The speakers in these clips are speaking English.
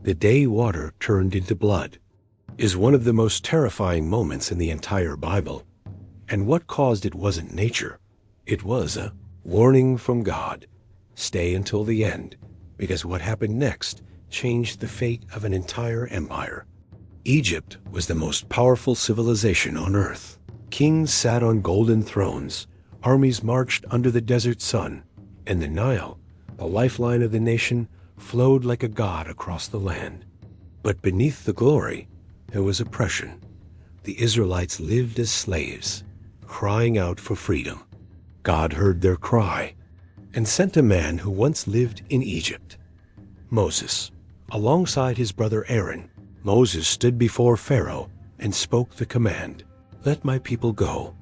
The day water turned into blood is one of the most terrifying moments in the entire Bible. And what caused it wasn't nature. It was a warning from God. Stay until the end, because what happened next changed the fate of an entire empire. Egypt was the most powerful civilization on earth. Kings sat on golden thrones, armies marched under the desert sun, and the Nile, the lifeline of the nation, flowed like a god across the land. But beneath the glory, there was oppression. The Israelites lived as slaves, crying out for freedom. God heard their cry and sent a man who once lived in Egypt, Moses. Alongside his brother Aaron, Moses stood before Pharaoh and spoke the command, "Let my people go."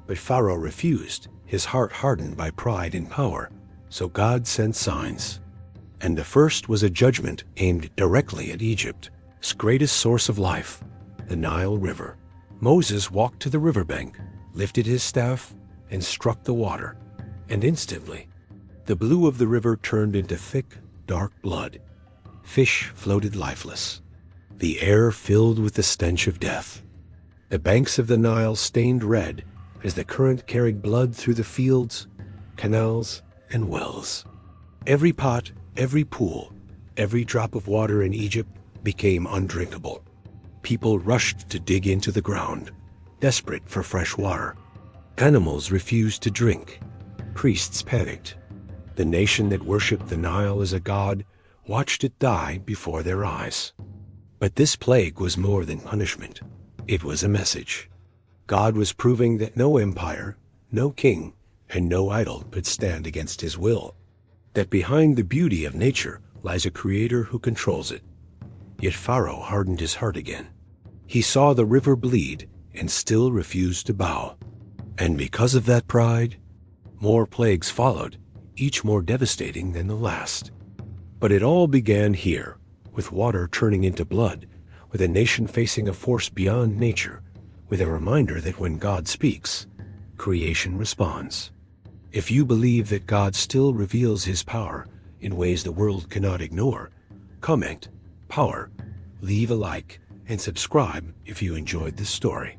But Pharaoh refused, his heart hardened by pride and power. So God sent signs. And the first was a judgment aimed directly at Egypt's greatest source of life, the Nile River. Moses walked to the riverbank, lifted his staff, and struck the water. And instantly, the blue of the river turned into thick, dark blood. Fish floated lifeless. The air filled with the stench of death. The banks of the Nile stained red as the current carried blood through the fields, canals, and wells. Every pot, every pool, every drop of water in Egypt became undrinkable. People rushed to dig into the ground, desperate for fresh water. Animals refused to drink. Priests panicked. The nation that worshipped the Nile as a god watched it die before their eyes. But this plague was more than punishment. It was a message. God was proving that no empire, no king, and no idol could stand against his will. That behind the beauty of nature lies a creator who controls it. Yet Pharaoh hardened his heart again. He saw the river bleed and still refused to bow. And because of that pride, more plagues followed, each more devastating than the last. But it all began here, with water turning into blood, with a nation facing a force beyond nature, with a reminder that when God speaks, creation responds. If you believe that God still reveals his power in ways the world cannot ignore, comment, power, leave a like, and subscribe if you enjoyed this story.